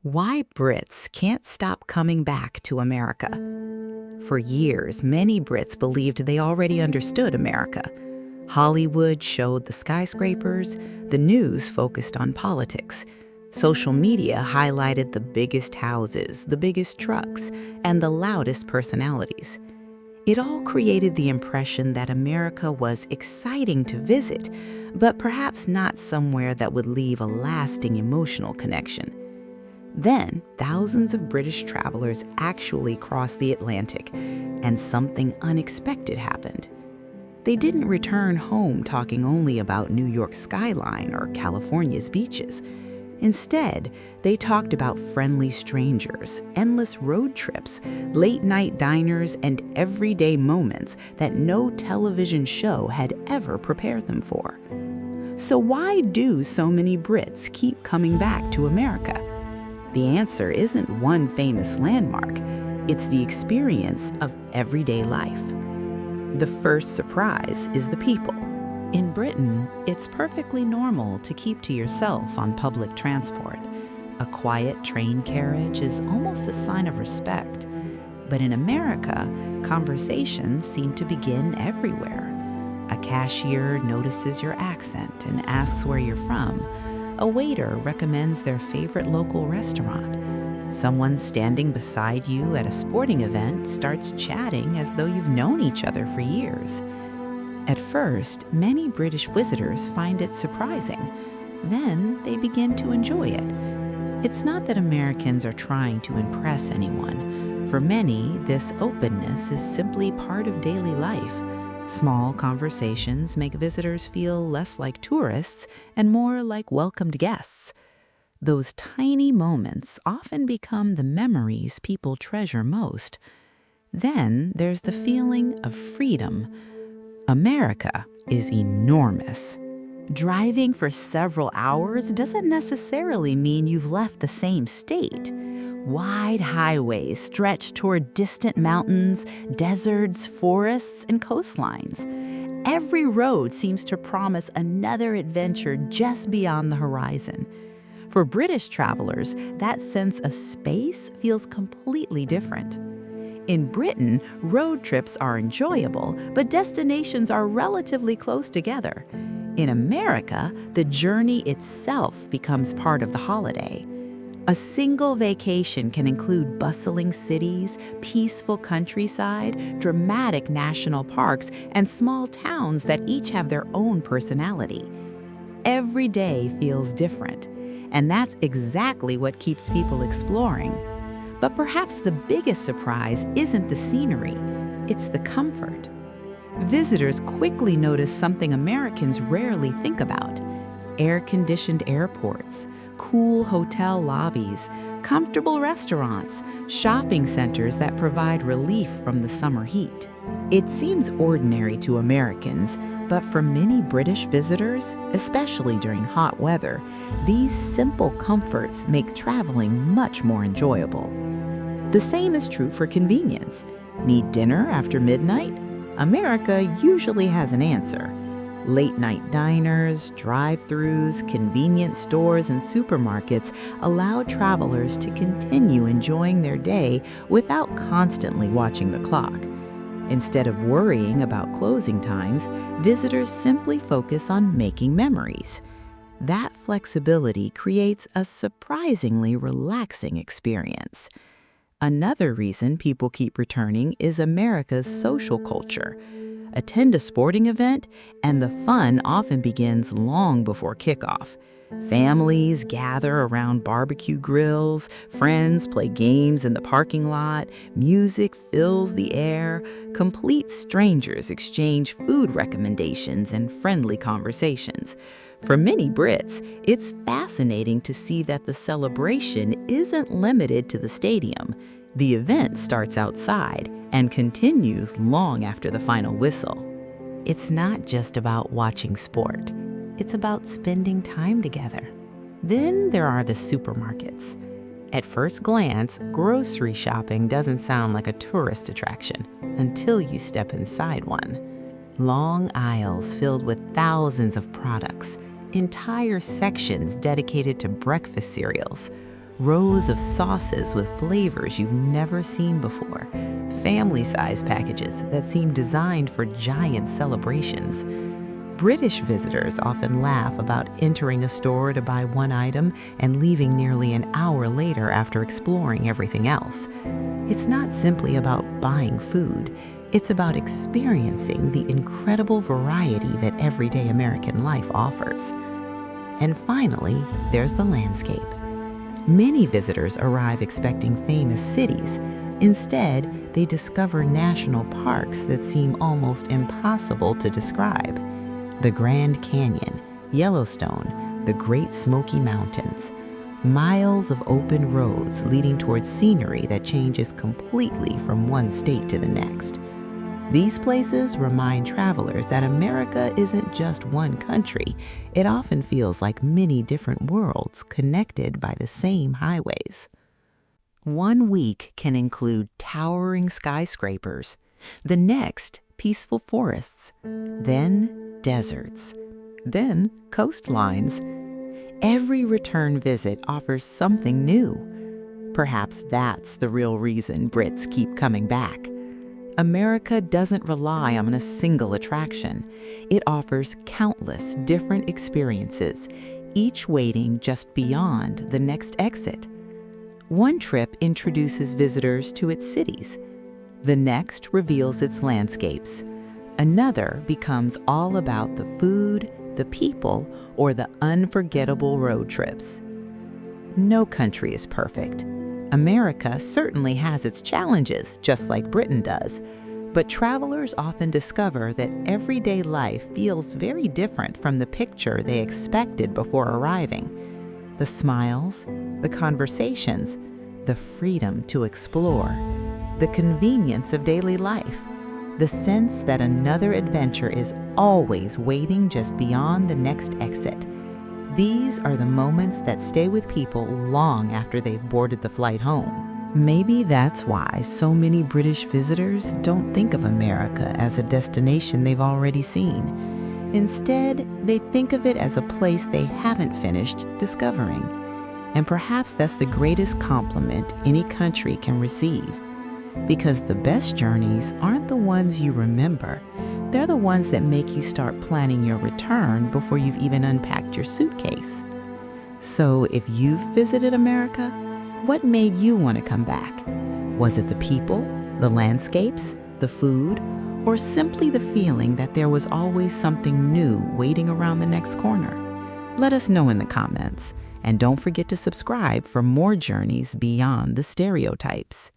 Why Brits can't stop coming back to America. For years, many Brits believed they already understood America. Hollywood showed the skyscrapers, the news focused on politics. Social media highlighted the biggest houses, the biggest trucks, and the loudest personalities. It all created the impression that America was exciting to visit, but perhaps not somewhere that would leave a lasting emotional connection. Then, thousands of British travelers actually crossed the Atlantic, and something unexpected happened. They didn't return home talking only about New York's skyline or California's beaches. Instead, they talked about friendly strangers, endless road trips, late-night diners, and everyday moments that no television show had ever prepared them for. So why do so many Brits keep coming back to America? The answer isn't one famous landmark, it's the experience of everyday life. The first surprise is the people. In Britain, it's perfectly normal to keep to yourself on public transport. A quiet train carriage is almost a sign of respect. But in America, conversations seem to begin everywhere. A cashier notices your accent and asks where you're from. A waiter recommends their favorite local restaurant. Someone standing beside you at a sporting event starts chatting as though you've known each other for years. At first, many British visitors find it surprising. Then they begin to enjoy it. It's not that Americans are trying to impress anyone. For many, this openness is simply part of daily life. Small conversations make visitors feel less like tourists and more like welcomed guests. Those tiny moments often become the memories people treasure most. Then there's the feeling of freedom. America is enormous. Driving for several hours doesn't necessarily mean you've left the same state. Wide highways stretch toward distant mountains, deserts, forests, and coastlines. Every road seems to promise another adventure just beyond the horizon. For British travelers, that sense of space feels completely different. In Britain, road trips are enjoyable, but destinations are relatively close together. In America, the journey itself becomes part of the holiday. A single vacation can include bustling cities, peaceful countryside, dramatic national parks, and small towns that each have their own personality. Every day feels different, and that's exactly what keeps people exploring. But perhaps the biggest surprise isn't the scenery, it's the comfort. Visitors quickly notice something Americans rarely think about: air-conditioned airports, cool hotel lobbies, comfortable restaurants, shopping centers that provide relief from the summer heat. It seems ordinary to Americans, but for many British visitors, especially during hot weather, these simple comforts make traveling much more enjoyable. The same is true for convenience. Need dinner after midnight? America usually has an answer. Late-night diners, drive-thrus, convenience stores, and supermarkets allow travelers to continue enjoying their day without constantly watching the clock. Instead of worrying about closing times, visitors simply focus on making memories. That flexibility creates a surprisingly relaxing experience. Another reason people keep returning is America's social culture. Attend a sporting event, and the fun often begins long before kickoff. Families gather around barbecue grills, friends play games in the parking lot, music fills the air, complete strangers exchange food recommendations and friendly conversations. For many Brits, it's fascinating to see that the celebration isn't limited to the stadium. The event starts outside and continues long after the final whistle. It's not just about watching sport. It's about spending time together. Then there are the supermarkets. At first glance, grocery shopping doesn't sound like a tourist attraction until you step inside one. Long aisles filled with thousands of products, entire sections dedicated to breakfast cereals, rows of sauces with flavors you've never seen before, family-size packages that seem designed for giant celebrations. British visitors often laugh about entering a store to buy one item and leaving nearly an hour later after exploring everything else. It's not simply about buying food. It's about experiencing the incredible variety that everyday American life offers. And finally, there's the landscape. Many visitors arrive expecting famous cities. Instead, they discover national parks that seem almost impossible to describe. The Grand Canyon, Yellowstone, the Great Smoky Mountains. Miles of open roads leading towards scenery that changes completely from one state to the next. These places remind travelers that America isn't just one country. It often feels like many different worlds connected by the same highways. One week can include towering skyscrapers, the next peaceful forests, then deserts, then coastlines. Every return visit offers something new. Perhaps that's the real reason Brits keep coming back. America doesn't rely on a single attraction. It offers countless different experiences, each waiting just beyond the next exit. One trip introduces visitors to its cities. The next reveals its landscapes. Another becomes all about the food, the people, or the unforgettable road trips. No country is perfect. America certainly has its challenges, just like Britain does. But travelers often discover that everyday life feels very different from the picture they expected before arriving. The smiles, the conversations, the freedom to explore, the convenience of daily life, the sense that another adventure is always waiting just beyond the next exit. These are the moments that stay with people long after they've boarded the flight home. Maybe that's why so many British visitors don't think of America as a destination they've already seen. Instead, they think of it as a place they haven't finished discovering. And perhaps that's the greatest compliment any country can receive. Because the best journeys aren't the ones you remember. They're the ones that make you start planning your return before you've even unpacked your suitcase. So if you've visited America, what made you want to come back? Was it the people, the landscapes, the food, or simply the feeling that there was always something new waiting around the next corner? Let us know in the comments, and don't forget to subscribe for more journeys beyond the stereotypes.